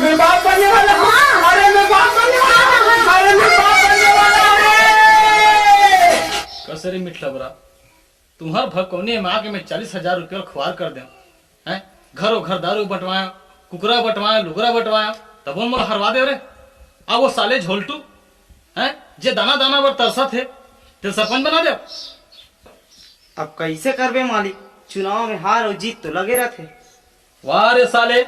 मैं बाप बनने वाला हूँ। अरे मैं बाप बनने वाला हूँ। अरे मैं बाप बनने वाला हूँ। कसरे मिठला बरा तुम्हार भकोने माँ के मैं 40,000 रुपया खुआर कर दे हैं। घरों घर दारू बंटवाया, कुकरा बंटवाया, लुगरा बंटवाया, तब वो मोला हरवा दे रे। अब वो साले झोलटू हैं जे दाना दाना पर तरसा थे ते सरपंच बना दे। अब कैसे करबे मालिक, चुनाव में हार और जीत तो लगे रहते। वाह रे साले,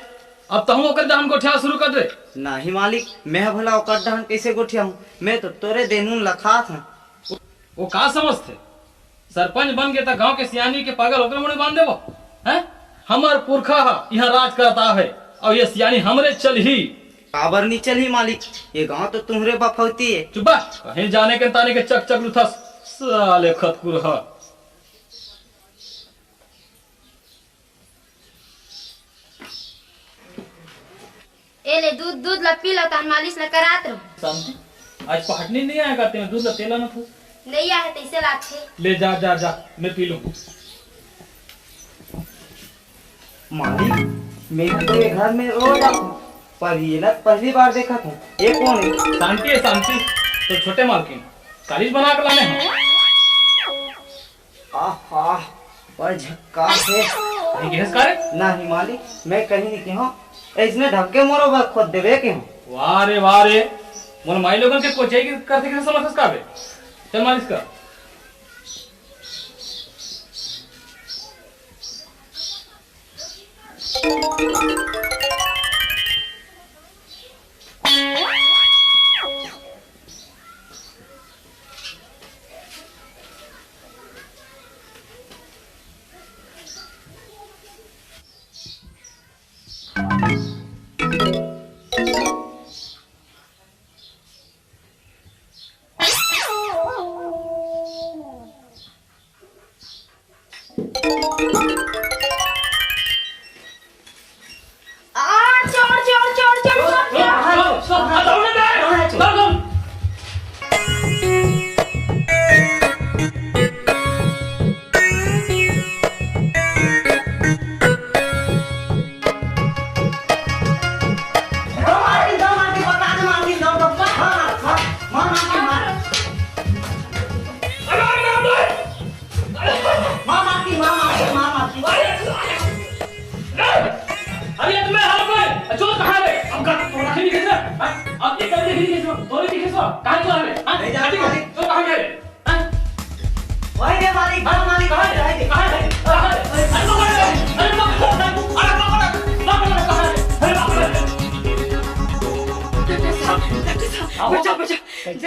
अब तो हम ओकर दान गोठिया शुरू कर दे। नहीं मालिक, मैं भला ओकर डहन कैसे गोठिया हूँ, मैं तो तोरे देनून लखा था। वो का समझते सरपंच बन गए तो गांव के सियानी के पागल होकर मुड़े बांध देबो हैं। हमार पुरखा यहाँ राज करता है और ये सियानी हमरे चल ही काबर नहीं चली मालिक, ये गांव तो तुम्हारे बफौती है। चुप कहीं जाने के ताने के चक चक लुथस साले खतकुरहा। ए ले दूध दूध ला पी ला तान मालिश ला करात रहो। शांति आज पहटनी नहीं आएगा तेरे दूध ला तेला न था नहीं आए तैसे लाछे ले जा जा जा मैं पी लूं। मालिक मैं तो ये घर में रोज आता हूँ, पर ये लत पहली बार देखा था। ये कौन है? शांति है शांति, तो छोटे मालकिन कालीज बना कर लाने हैं। आहा पर झक्कास है। नहीं घेस करे नहीं मालिक, मैं कहीं नहीं क्यों इसने ढक्के मोरो बात खुद देवे क्यों। वाह रे मोर माई लोगन के कोचे की करते कैसे समझस का बे। चल मालिश कर।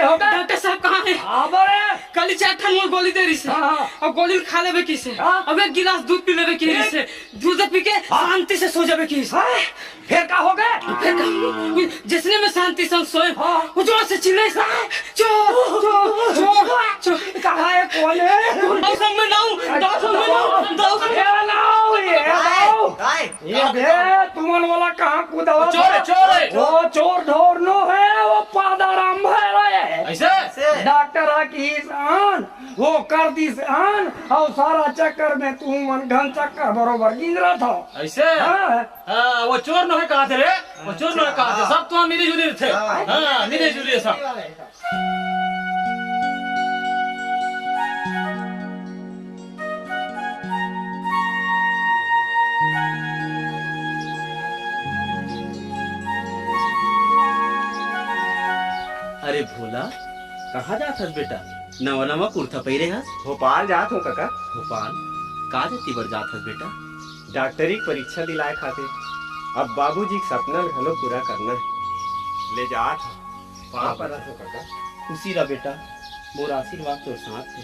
डॉक्टर साहब कहाँ है? कल चार मोर गोली दे रही से अब गोली खा लेवे की से अब एक गिलास दूध पी लेवे की से दूध पी के शांति से सो जावे की। फिर का हो गए? फिर का जिसने में शांति से सोए वो जोर से चिल्लाए चोर चोर चोर चोर। कहाँ है? कौन है? दाऊ संग में नाऊ दाऊ संग में नाऊ ये बे तुमन वाला कहाँ कूदा? चोर है चोर है वो चोर ढोरनो है, वो पादाराम भैरा है। ऐसे डॉक्टर की आन वो कर दी आन और सारा चक्कर में तू मन घन चक्कर बरोबर गिन रहा था। ऐसे वो चोर न है कहा थे रे, वो चोर न है कहा थे, सब तो मिली जुली थे। हाँ मिली जुली सब। अरे भोला कहाँ जात हस बेटा? नवा नवा कुर्ता पहिरे हस? भोपाल जात हो काका। भोपाल का जाती बर जात हस बेटा? डॉक्टरी परीक्षा दिलाए खातिर अब बाबूजी के सपना घलो पूरा करना है, ले जात हो। पाप पर हो काका। खुशी रह बेटा, मोर आशीर्वाद तोर साथ है।